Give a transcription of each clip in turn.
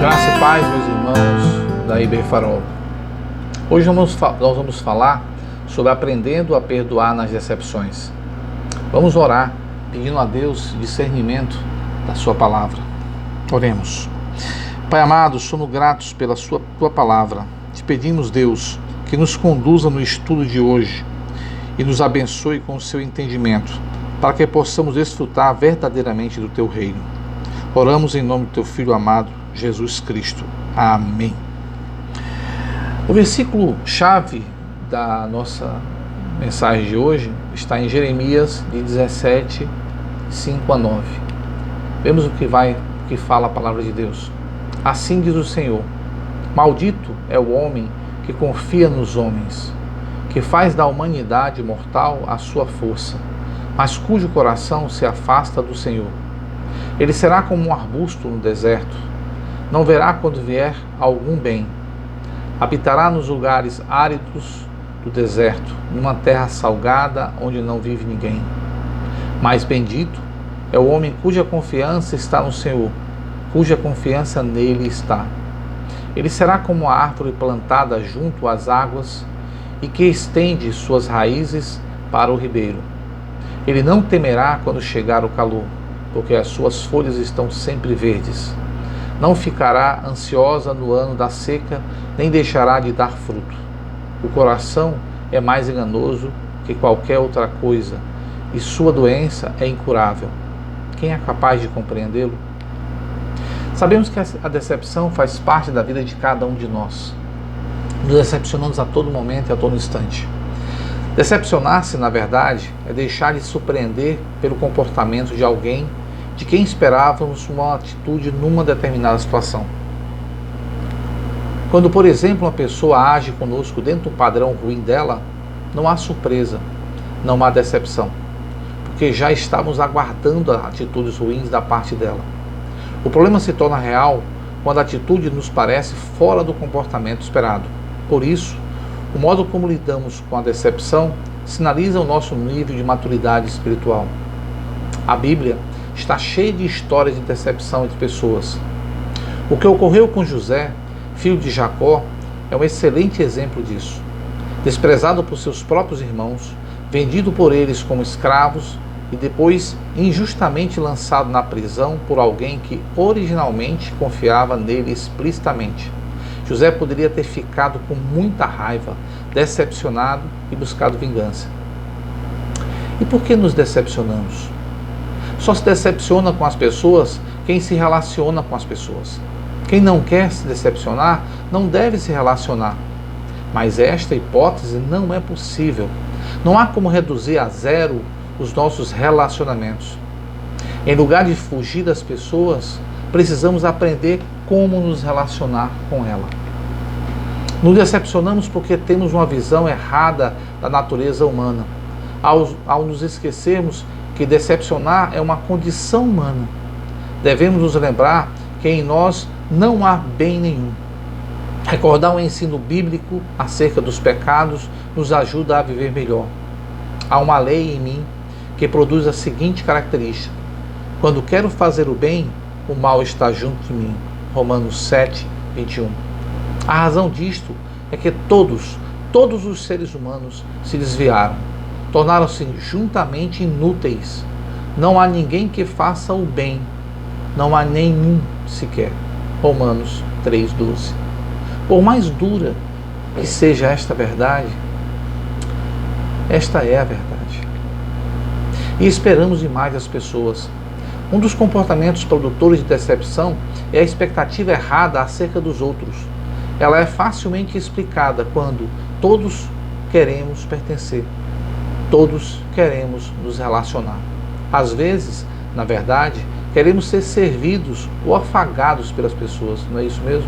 Graça e paz, meus irmãos da IBR Farol. Hoje nós vamos falar sobre aprendendo a perdoar nas decepções. Vamos orar, pedindo a Deus discernimento da sua palavra. Oremos. Pai amado, somos gratos pela tua palavra. Te pedimos, Deus, que nos conduza no estudo de hoje e nos abençoe com o seu entendimento, para que possamos desfrutar verdadeiramente do teu reino. Oramos em nome do teu Filho amado, Jesus Cristo. Amém. O versículo-chave da nossa mensagem de hoje está em Jeremias de 17, 5 a 9. Vemos o que fala a palavra de Deus. Assim diz o Senhor: maldito é o homem que confia nos homens, que faz da humanidade mortal a sua força, mas cujo coração se afasta do Senhor. Ele será como um arbusto no deserto, não verá quando vier algum bem. Habitará nos lugares áridos do deserto, numa terra salgada onde não vive ninguém. Mas bendito é o homem cuja confiança está no Senhor, cuja confiança nele está. Ele será como a árvore plantada junto às águas e que estende suas raízes para o ribeiro. Ele não temerá quando chegar o calor, porque as suas folhas estão sempre verdes. Não ficará ansiosa no ano da seca, nem deixará de dar fruto. O coração é mais enganoso que qualquer outra coisa, e sua doença é incurável. Quem é capaz de compreendê-lo? Sabemos que a decepção faz parte da vida de cada um de nós. Nos decepcionamos a todo momento e a todo instante. Decepcionar-se, na verdade, é deixar de surpreender pelo comportamento de alguém de quem esperávamos uma atitude numa determinada situação. Quando, por exemplo, uma pessoa age conosco dentro do padrão ruim dela, não há surpresa, não há decepção, porque já estávamos aguardando atitudes ruins da parte dela. O problema se torna real quando a atitude nos parece fora do comportamento esperado. Por isso, o modo como lidamos com a decepção sinaliza o nosso nível de maturidade espiritual. A Bíblia está cheia de histórias de decepção entre pessoas. O que ocorreu com José, filho de Jacó, é um excelente exemplo disso. Desprezado por seus próprios irmãos, vendido por eles como escravos e depois injustamente lançado na prisão por alguém que originalmente confiava nele explicitamente. José poderia ter ficado com muita raiva, decepcionado e buscado vingança. E por que nos decepcionamos? Só se decepciona com as pessoas quem se relaciona com as pessoas. Quem não quer se decepcionar não deve se relacionar. Mas esta hipótese não é possível. Não há como reduzir a zero os nossos relacionamentos. Em lugar de fugir das pessoas, precisamos aprender como nos relacionar com ela. Nos decepcionamos porque temos uma visão errada da natureza humana, ao nos esquecermos que decepcionar é uma condição humana. Devemos nos lembrar que em nós não há bem nenhum. Recordar o ensino bíblico acerca dos pecados nos ajuda a viver melhor. Há uma lei em mim que produz a seguinte característica: quando quero fazer o bem, o mal está junto de mim. Romanos 7, 21. A razão disto é que todos os seres humanos se desviaram, tornaram-se juntamente inúteis. Não há ninguém que faça o bem, não há nenhum sequer. Romanos 3,12. Por mais dura que seja esta verdade, esta é a verdade. E esperamos demais das pessoas. Um dos comportamentos produtores de decepção é a expectativa errada acerca dos outros. Ela é facilmente explicada quando todos queremos pertencer. Todos queremos nos relacionar. Às vezes, na verdade, queremos ser servidos ou afagados pelas pessoas, não é isso mesmo?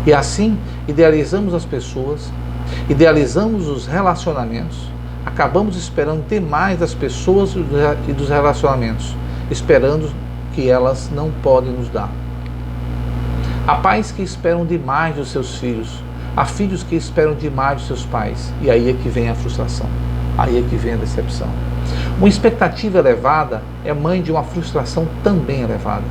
E assim, idealizamos as pessoas, idealizamos os relacionamentos, acabamos esperando demais das pessoas e dos relacionamentos, esperando que elas não podem nos dar. Há pais que esperam demais dos seus filhos, há filhos que esperam demais dos seus pais, e aí é que vem a frustração. Aí é que vem a decepção. Uma expectativa elevada é mãe de uma frustração também elevada.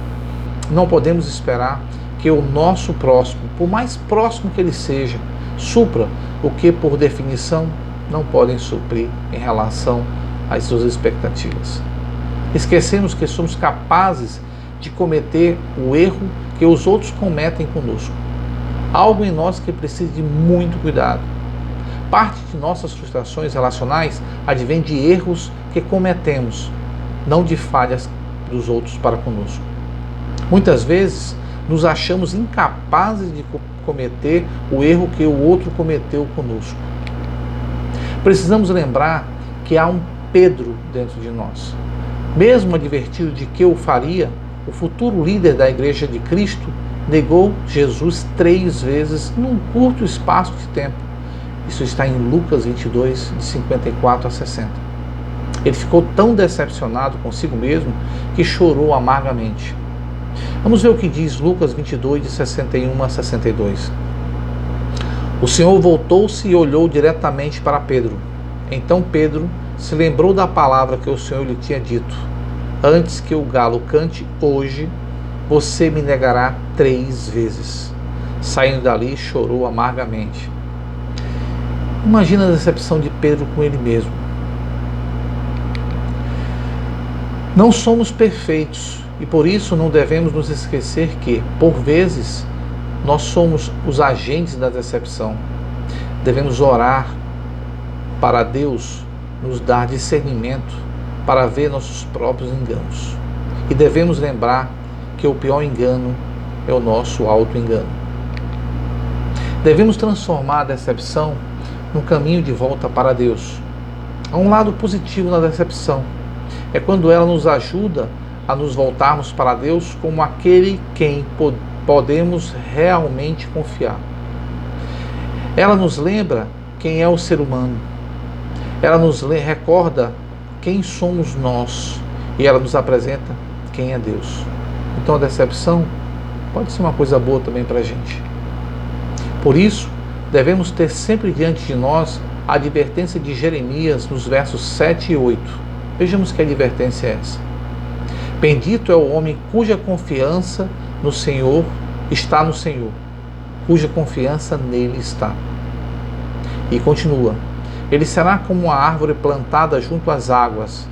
Não podemos esperar que o nosso próximo, por mais próximo que ele seja, supra o que, por definição, não podem suprir em relação às suas expectativas. Esquecemos que somos capazes de cometer o erro que os outros cometem conosco. Algo em nós que precisa de muito cuidado. Parte de nossas frustrações relacionais advém de erros que cometemos, não de falhas dos outros para conosco. Muitas vezes nos achamos incapazes de cometer o erro que o outro cometeu conosco. Precisamos lembrar que há um Pedro dentro de nós. Mesmo advertido de que o faria, o futuro líder da Igreja de Cristo negou Jesus 3 vezes num curto espaço de tempo. Isso está em Lucas 22, de 54 a 60. Ele ficou tão decepcionado consigo mesmo que chorou amargamente. Vamos ver o que diz Lucas 22, de 61 a 62. O Senhor voltou-se e olhou diretamente para Pedro. Então Pedro se lembrou da palavra que o Senhor lhe tinha dito: antes que o galo cante hoje, você me negará 3 vezes. Saindo dali, chorou amargamente. Imagina a decepção de Pedro com ele mesmo. Não somos perfeitos e por isso não devemos nos esquecer que, por vezes, nós somos os agentes da decepção. Devemos orar para Deus nos dar discernimento para ver nossos próprios enganos. E devemos lembrar que o pior engano é o nosso auto-engano. Devemos transformar a decepção num caminho de volta para Deus. Há um lado positivo na decepção. É quando ela nos ajuda a nos voltarmos para Deus como aquele quem podemos realmente confiar. Ela nos lembra quem é o ser humano. Ela nos recorda quem somos nós. E ela nos apresenta quem é Deus. Então a decepção pode ser uma coisa boa também para a gente. Por isso, devemos ter sempre diante de nós a advertência de Jeremias nos versos 7 e 8. Vejamos que advertência é essa. Bendito é o homem cuja confiança no Senhor está no Senhor, cuja confiança nele está. E continua. Ele será como uma árvore plantada junto às águas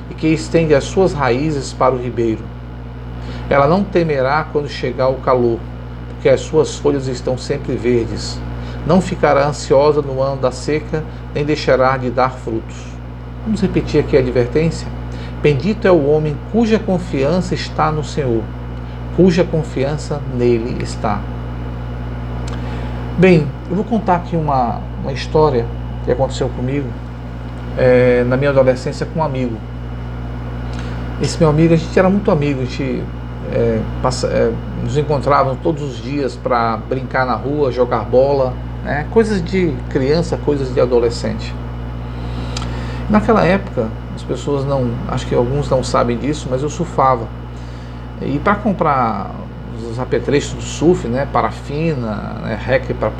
e que estende as suas raízes para o ribeiro. Ela não temerá quando chegar o calor, porque as suas folhas estão sempre verdes. Não ficará ansiosa no ano da seca, nem deixará de dar frutos. Vamos repetir aqui a advertência? Bendito é o homem cuja confiança está no Senhor, cuja confiança nele está. Bem, eu vou contar aqui uma história que aconteceu comigo na minha adolescência com um amigo. Esse meu amigo, a gente era muito amigo, a gente nos encontrávamos todos os dias para brincar na rua, jogar bola, né? Coisas de criança, coisas de adolescente. Naquela época, as pessoas acho que alguns não sabem disso, mas eu surfava. E para comprar os apetrechos do surf, né, parafina, né, rec para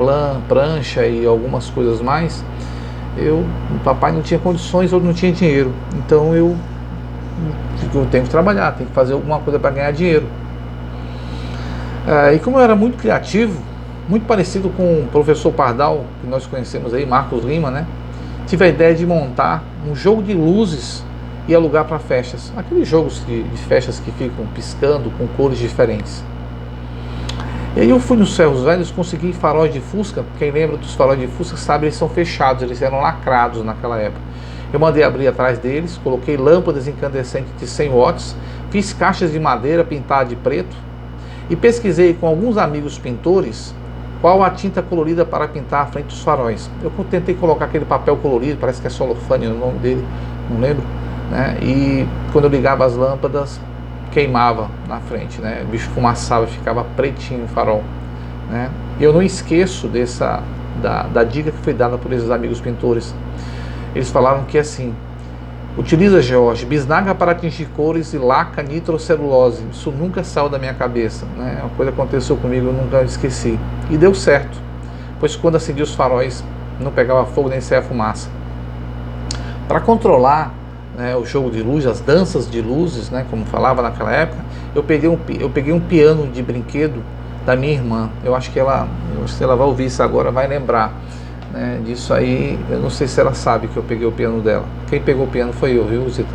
prancha e algumas coisas mais, o papai não tinha condições ou não tinha dinheiro. Então eu tenho que trabalhar, tenho que fazer alguma coisa para ganhar dinheiro. E como eu era muito criativo, muito parecido com o professor Pardal, que nós conhecemos aí, Marcos Lima, né? Tive a ideia de montar um jogo de luzes e alugar para festas. Aqueles jogos de festas que ficam piscando com cores diferentes. E aí eu fui nos ferros velhos, consegui faróis de Fusca. Quem lembra dos faróis de Fusca sabe, eles são fechados, eles eram lacrados naquela época. Eu mandei abrir atrás deles, coloquei lâmpadas incandescentes de 100 watts, fiz caixas de madeira pintadas de preto e pesquisei com alguns amigos pintores qual a tinta colorida para pintar a frente dos faróis. Eu tentei colocar aquele papel colorido, parece que é celofane o nome dele, não lembro, né? E quando eu ligava as lâmpadas, queimava na frente, né? O bicho fumaçava, ficava pretinho o farol, né? E eu não esqueço da dica que foi dada por esses amigos pintores. Eles falaram que assim: utiliza, George, bisnaga para atingir cores e laca nitrocelulose. Isso nunca saiu da minha cabeça, né? Uma coisa aconteceu comigo, eu nunca esqueci. E deu certo, pois quando acendi os faróis, não pegava fogo nem saía fumaça. Para controlar, né, o jogo de luz, as danças de luzes, né, como falava naquela época, eu peguei um piano de brinquedo da minha irmã. Eu acho que ela vai ouvir isso agora, vai lembrar, né, disso aí. Eu não sei se ela sabe que eu peguei o piano dela. Quem pegou o piano foi eu, viu, Zita?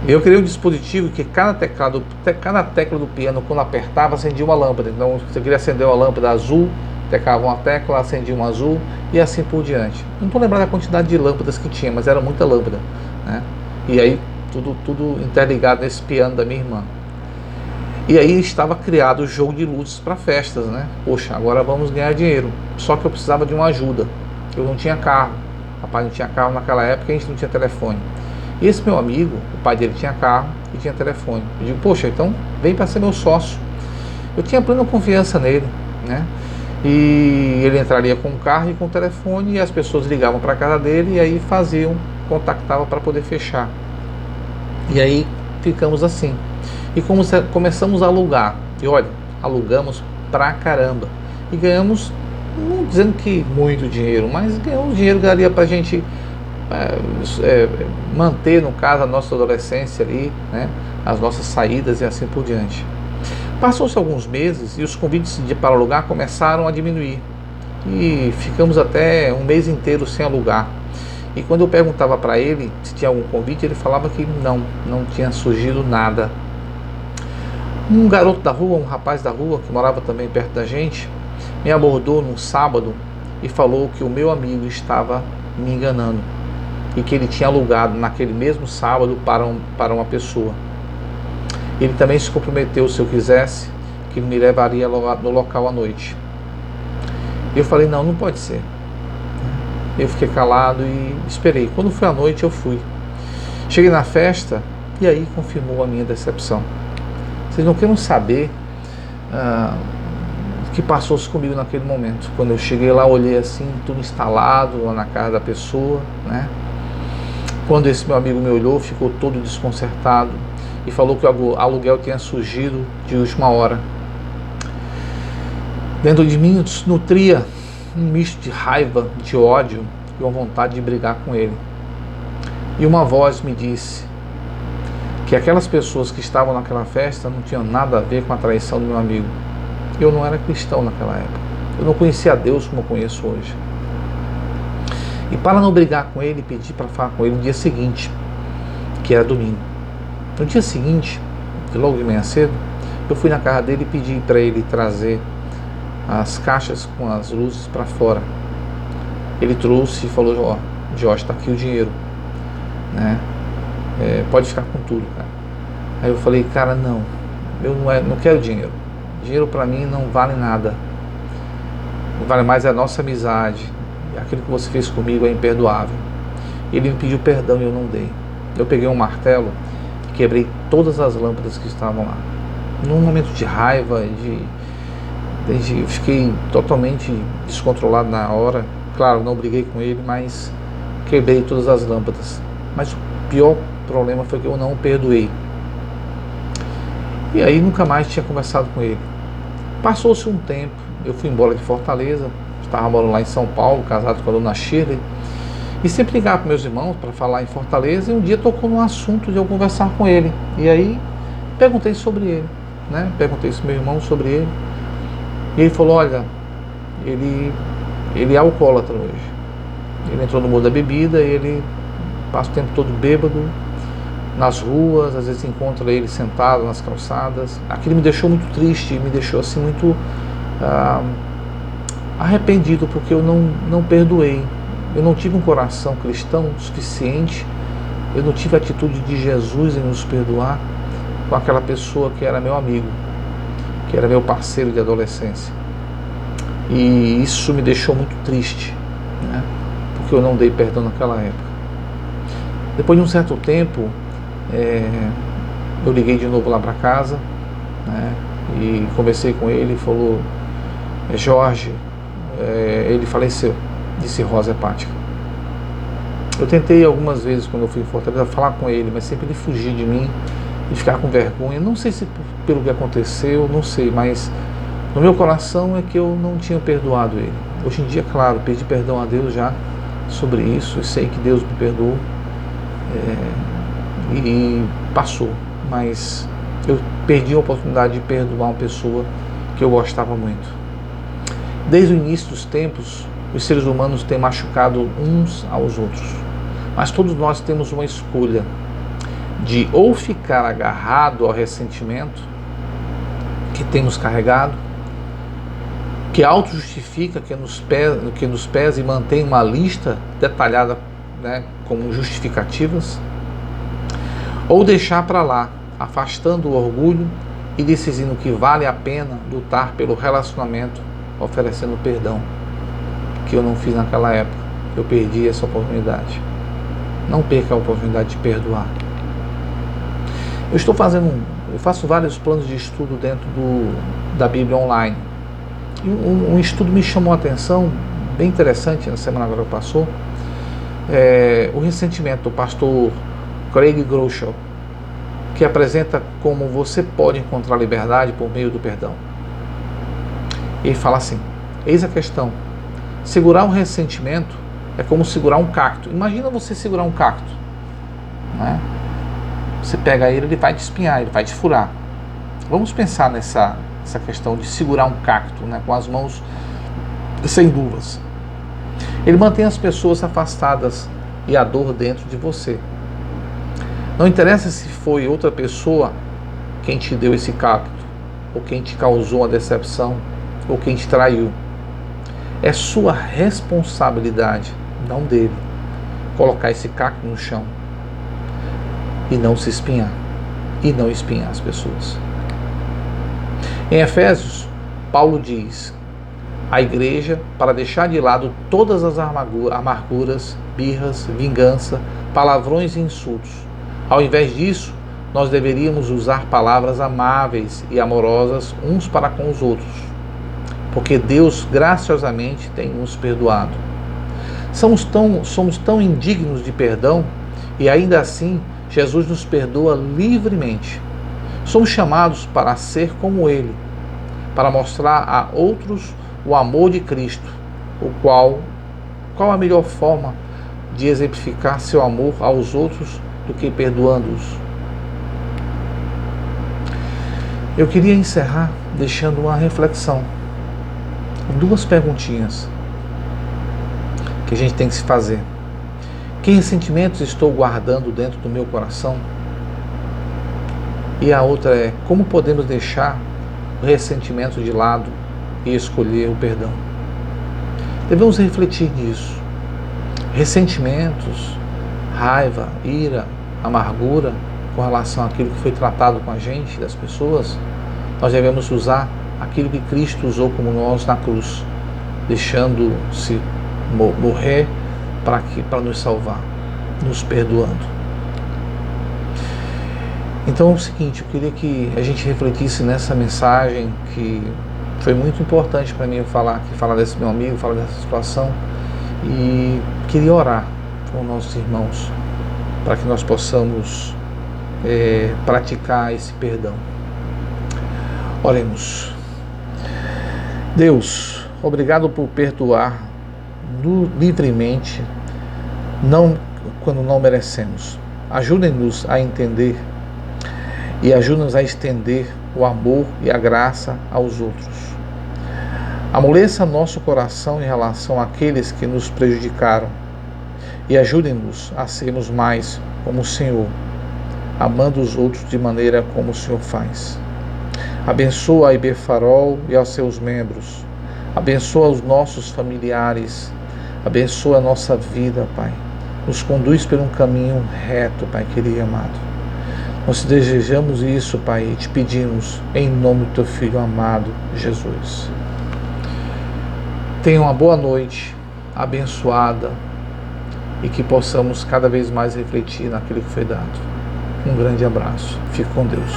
Eu criei um dispositivo que cada tecla do piano, quando apertava, acendia uma lâmpada. Então, se eu queria acender uma lâmpada azul, tecava uma tecla, acendia uma azul e assim por diante. Não estou lembrando a quantidade de lâmpadas que tinha, mas era muita lâmpada, né? E aí, tudo interligado nesse piano da minha irmã. E aí estava criado o jogo de luzes para festas, né? Poxa, agora vamos ganhar dinheiro. Só que eu precisava de uma ajuda. Eu não tinha carro. Rapaz, não tinha carro naquela época, a gente não tinha telefone. E esse meu amigo, o pai dele tinha carro e tinha telefone. Eu digo, poxa, então vem para ser meu sócio. Eu tinha plena confiança nele, né? E ele entraria com o carro e com o telefone, e as pessoas ligavam para a casa dele e aí contactavam para poder fechar. E aí ficamos assim. E começamos a alugar. E olha, alugamos pra caramba. E ganhamos, não dizendo que muito dinheiro, mas ganhamos dinheiro que daria pra gente manter, no caso, a nossa adolescência ali, né, as nossas saídas e assim por diante. Passou-se alguns meses e os convites para alugar começaram a diminuir. E ficamos até um mês inteiro sem alugar. E quando eu perguntava para ele se tinha algum convite, ele falava que não tinha surgido nada. Um garoto da rua, um rapaz da rua, que morava também perto da gente, me abordou num sábado e falou que o meu amigo estava me enganando e que ele tinha alugado naquele mesmo sábado para uma pessoa. Ele também se comprometeu, se eu quisesse, que ele me levaria no local à noite. Eu falei, não pode ser. Eu fiquei calado e esperei. Quando foi à noite, eu fui. Cheguei na festa e aí confirmou a minha decepção. Vocês não querem saber o que passou-se comigo naquele momento. Quando eu cheguei lá, olhei assim, tudo instalado lá na casa da pessoa, né? Quando esse meu amigo me olhou, ficou todo desconcertado e falou que o aluguel tinha surgido de última hora. Dentro de mim nutria um misto de raiva, de ódio e uma vontade de brigar com ele. E uma voz me disse que aquelas pessoas que estavam naquela festa não tinham nada a ver com a traição do meu amigo. Eu não era cristão naquela época. Eu não conhecia a Deus como eu conheço hoje. E para não brigar com ele, pedi para falar com ele no dia seguinte, que era domingo. No dia seguinte, logo de manhã cedo, eu fui na casa dele e pedi para ele trazer as caixas com as luzes para fora. Ele trouxe e falou, ó, Jorge, está aqui o dinheiro, né? Pode ficar com tudo, cara. Aí eu falei, cara, não, eu não quero dinheiro. Dinheiro para mim não vale nada. O que vale mais é a nossa amizade. Aquilo que você fez comigo é imperdoável. Ele me pediu perdão e eu não dei. Eu peguei um martelo e quebrei todas as lâmpadas que estavam lá. Num momento de raiva, fiquei totalmente descontrolado na hora. Claro, não briguei com ele, mas quebrei todas as lâmpadas. Mas o pior problema foi que eu não o perdoei. E aí nunca mais tinha conversado com ele. Passou-se um tempo, eu fui embora de Fortaleza, estava morando lá em São Paulo, casado com a dona Shirley, e sempre ligava para meus irmãos para falar em Fortaleza, e um dia tocou num assunto de eu conversar com ele. E aí perguntei sobre ele, né? Perguntei sobre meu irmão, sobre ele. E ele falou, olha, ele é alcoólatra hoje. Ele entrou no mundo da bebida, ele passa o tempo todo bêbado, nas ruas, às vezes encontra ele sentado nas calçadas. Aquilo me deixou muito triste, me deixou assim muito arrependido, porque eu não perdoei. Eu não tive um coração cristão suficiente, eu não tive a atitude de Jesus em nos perdoar com aquela pessoa que era meu amigo, que era meu parceiro de adolescência. E isso me deixou muito triste, né? Porque eu não dei perdão naquela época. Depois de um certo tempo, eu liguei de novo lá para casa, né? E conversei com ele, ele falou, Jorge, ele faleceu de cirrose hepática. Eu tentei algumas vezes, quando eu fui em Fortaleza, falar com ele, mas sempre ele fugia de mim e ficar com vergonha. Não sei se pelo que aconteceu, não sei, mas no meu coração é que eu não tinha perdoado ele. Hoje em dia, claro, pedi perdão a Deus já sobre isso, eu sei que Deus me perdoou, e passou, mas eu perdi a oportunidade de perdoar uma pessoa que eu gostava muito. Desde o início dos tempos, os seres humanos têm machucado uns aos outros. Mas todos nós temos uma escolha de ou ficar agarrado ao ressentimento que tem nos carregado, que auto-justifica, que nos pesa e mantém uma lista detalhada, né, como justificativas, ou deixar para lá, afastando o orgulho e decidindo que vale a pena lutar pelo relacionamento, oferecendo perdão, que eu não fiz naquela época, eu perdi essa oportunidade. Não perca a oportunidade de perdoar. Eu faço vários planos de estudo dentro da Bíblia online. E um estudo me chamou a atenção, bem interessante, na semana agora que passou, o ressentimento do pastor Craig Groeschel, que apresenta como você pode encontrar liberdade por meio do perdão. Ele fala assim: eis a questão, segurar um ressentimento é como segurar um cacto. Imagina você segurar um cacto, né? Você pega ele vai te espinhar, ele vai te furar. Vamos pensar nessa questão de segurar um cacto, né, com as mãos sem luvas. Ele mantém as pessoas afastadas e a dor dentro de você. Não interessa se foi outra pessoa quem te deu esse cacto, ou quem te causou uma decepção, ou quem te traiu. É sua responsabilidade, não dele, colocar esse cacto no chão e não se espinhar, e não espinhar as pessoas. Em Efésios, Paulo diz à igreja para deixar de lado todas as amarguras, birras, vingança, palavrões e insultos. Ao invés disso, nós deveríamos usar palavras amáveis e amorosas uns para com os outros, porque Deus graciosamente tem nos perdoado. Somos tão indignos de perdão e ainda assim Jesus nos perdoa livremente. Somos chamados para ser como Ele, para mostrar a outros o amor de Cristo, qual a melhor forma de exemplificar seu amor aos outros do que perdoando-os. Eu queria encerrar deixando uma reflexão, duas perguntinhas que a gente tem que se fazer. Que ressentimentos estou guardando dentro do meu coração? E a outra é: como podemos deixar o ressentimento de lado e escolher o perdão? Devemos refletir nisso. Ressentimentos, raiva, ira, amargura com relação àquilo que foi tratado com a gente, das pessoas, nós devemos usar aquilo que Cristo usou como nós na cruz, deixando-se morrer para nos salvar, nos perdoando. Então é o seguinte, eu queria que a gente refletisse nessa mensagem que foi muito importante para mim falar desse meu amigo, falar dessa situação, e queria orar com nossos irmãos para que nós possamos praticar esse perdão. Oremos. Deus, obrigado por perdoar livremente, não quando não merecemos. Ajude-nos a entender e ajude-nos a estender o amor e a graça aos outros. Amoleça nosso coração em relação àqueles que nos prejudicaram e ajude-nos a sermos mais como o Senhor, amando os outros de maneira como o Senhor faz. Abençoa a IB Farol e aos seus membros. Abençoa os nossos familiares. Abençoa a nossa vida, Pai. Nos conduz por um caminho reto, Pai querido e amado. Nós desejamos isso, Pai, e te pedimos em nome do Teu Filho amado, Jesus. Tenha uma boa noite, abençoada, e que possamos cada vez mais refletir naquilo que foi dado. Um grande abraço. Fique com Deus.